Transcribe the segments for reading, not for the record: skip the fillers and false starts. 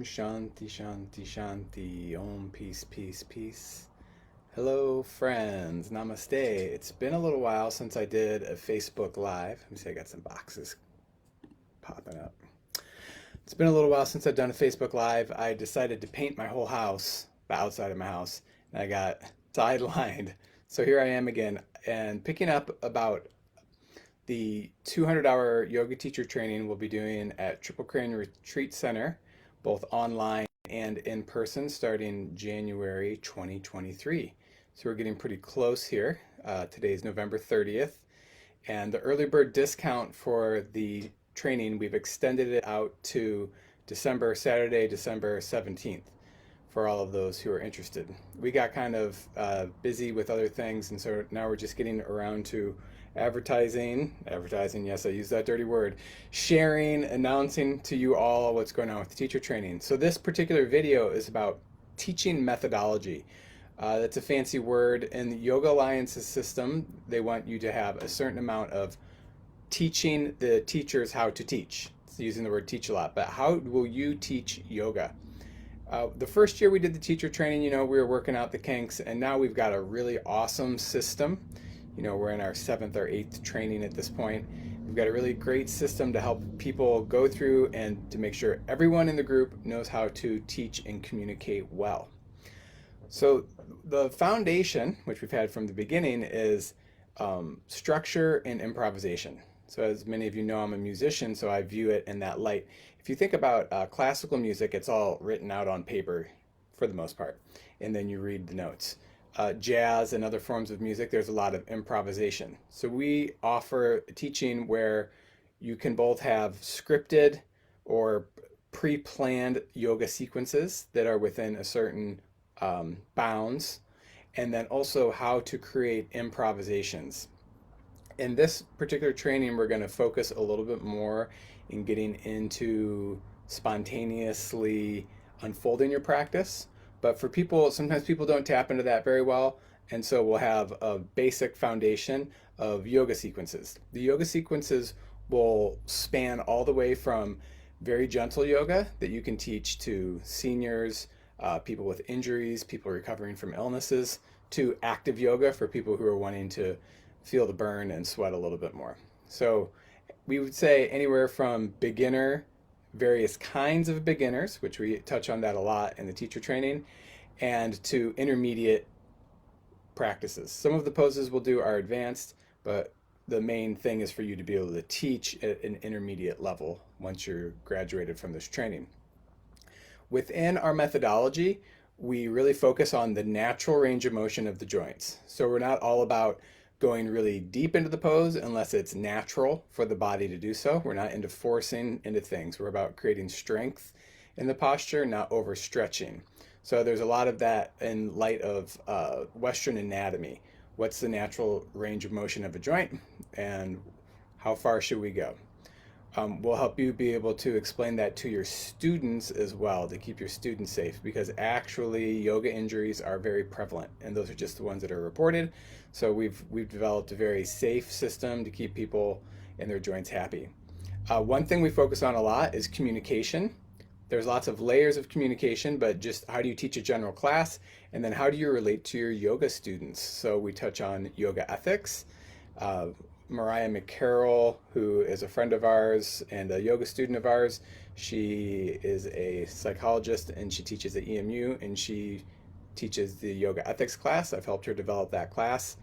Shanti, Shanti, Shanti. Om, peace, peace, peace. Hello, friends. Namaste. It's been a little while since I did a Facebook Live. Let me see, I got some boxes popping up. It's been a little while since I've done a Facebook Live. I decided to paint my whole house, the outside of my house, and I got sidelined. So here I am again and picking up about the 200-hour yoga teacher training we'll be doing at Triple Crane Retreat Center, both online and in person, starting January 2023. So we're getting pretty close here. Today is November 30th, and the early bird discount for the training, we've extended it out to Saturday, December 17th, for all of those who are interested. We got kind of busy with other things, and so now we're just getting around to advertising, yes, I use that dirty word, sharing, announcing to you all what's going on with the teacher training. So this particular video is about teaching methodology. That's a fancy word. In the Yoga Alliance's system, they want you to have a certain amount of teaching the teachers how to teach. It's using the word teach a lot, but how will you teach yoga? The first year we did the teacher training, we were working out the kinks, and now we've got a really awesome system. We're in our 7th or 8th training at this point. We've got a really great system to help people go through and to make sure everyone in the group knows how to teach and communicate well. So the foundation, which we've had from the beginning, is structure and improvisation. So as many of you know, I'm a musician, so I view it in that light. If you think about classical music, it's all written out on paper for the most part, and then you read the notes. Jazz and other forms of music, there's a lot of improvisation. So we offer teaching where you can both have scripted or pre-planned yoga sequences that are within a certain bounds, and then also how to create improvisations. In this particular training, we're going to focus a little bit more in getting into spontaneously unfolding your practice. But for people, sometimes people don't tap into that very well, and so we'll have a basic foundation of yoga sequences. The yoga sequences will span all the way from very gentle yoga that you can teach to seniors, people with injuries, people recovering from illnesses, to active yoga for people who are wanting to feel the burn and sweat a little bit more. So we would say anywhere from beginner, various kinds of beginners, which we touch on that a lot in the teacher training, and to intermediate practices. Some of the poses we'll do are advanced, but the main thing is for you to be able to teach at an intermediate level once you're graduated from this training. Within our methodology, we really focus on the natural range of motion of the joints. So we're not all about going really deep into the pose unless it's natural for the body to do so. We're not into forcing into things. We're about creating strength in the posture, not overstretching. So there's a lot of that in light of Western anatomy. What's the natural range of motion of a joint, and how far should we go? We'll help you be able to explain that to your students as well, to keep your students safe, because actually yoga injuries are very prevalent, and those are just the ones that are reported. So we've developed a very safe system to keep people and their joints happy. One thing we focus on a lot is communication. There's lots of layers of communication, but just how do you teach a general class, and then how do you relate to your yoga students? So we touch on yoga ethics. Mariah McCarroll, who is a friend of ours and a yoga student of ours, she is a psychologist and she teaches at EMU, and she teaches the yoga ethics class. I've helped her develop that class,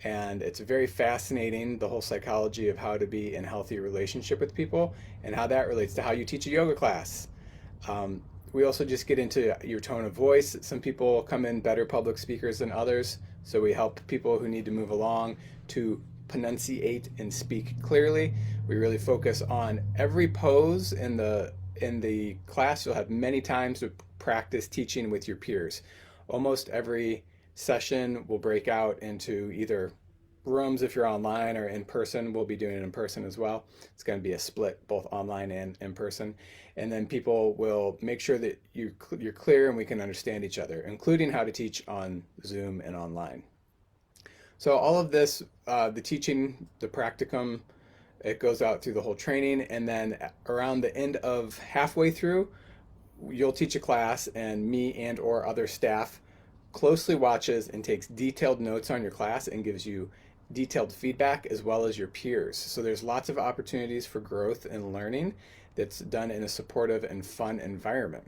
and it's very fascinating, the whole psychology of how to be in healthy relationship with people and how that relates to how you teach a yoga class. We also just get into your tone of voice. Some people come in better public speakers than others, so we help people who need to move along to pronunciate and speak clearly. We really focus on every pose in the class. You'll have many times to practice teaching with your peers. Almost every session will break out into either rooms if you're online, or in person. We'll be doing it in person as well. It's going to be a split, both online and in person. And then people will make sure that you're clear and we can understand each other, including how to teach on Zoom and online. So all of this, the teaching, the practicum, it goes out through the whole training, and then around the end of halfway through, you'll teach a class and me and or other staff closely watches and takes detailed notes on your class and gives you detailed feedback as well as your peers. So there's lots of opportunities for growth and learning that's done in a supportive and fun environment.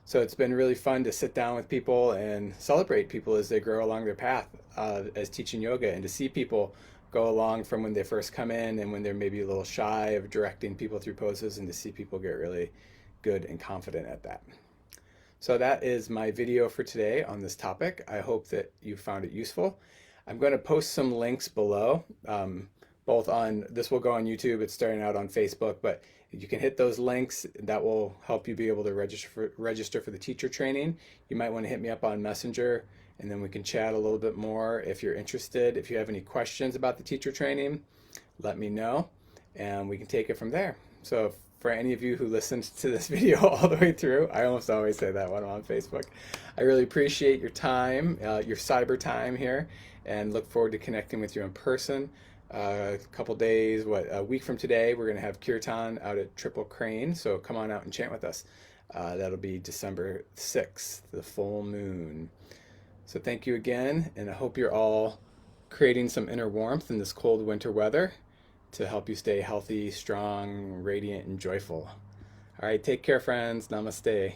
So it's been really fun to sit down with people and celebrate people as they grow along their path as teaching yoga, and to see people go along from when they first come in and when they're maybe a little shy of directing people through poses, and to see people get really good and confident at that. So that is my video for today on this topic. I hope that you found it useful. I'm going to post some links below, both on, this will go on YouTube, it's starting out on Facebook, but you can hit those links. That will help you be able to register for the teacher training. You might want to hit me up on Messenger, and then we can chat a little bit more if you're interested. If you have any questions about the teacher training, let me know, and we can take it from there. So for any of you who listened to this video all the way through, I almost always say that when I'm on Facebook, I really appreciate your time, your cyber time here, and look forward to connecting with you in person. A couple days, a week from today, we're going to have Kirtan out at Triple Crane, so come on out and chant with us. That'll be December 6th, the full moon. So thank you again, and I hope you're all creating some inner warmth in this cold winter weather to help you stay healthy, strong, radiant, and joyful. All right, take care, friends. Namaste.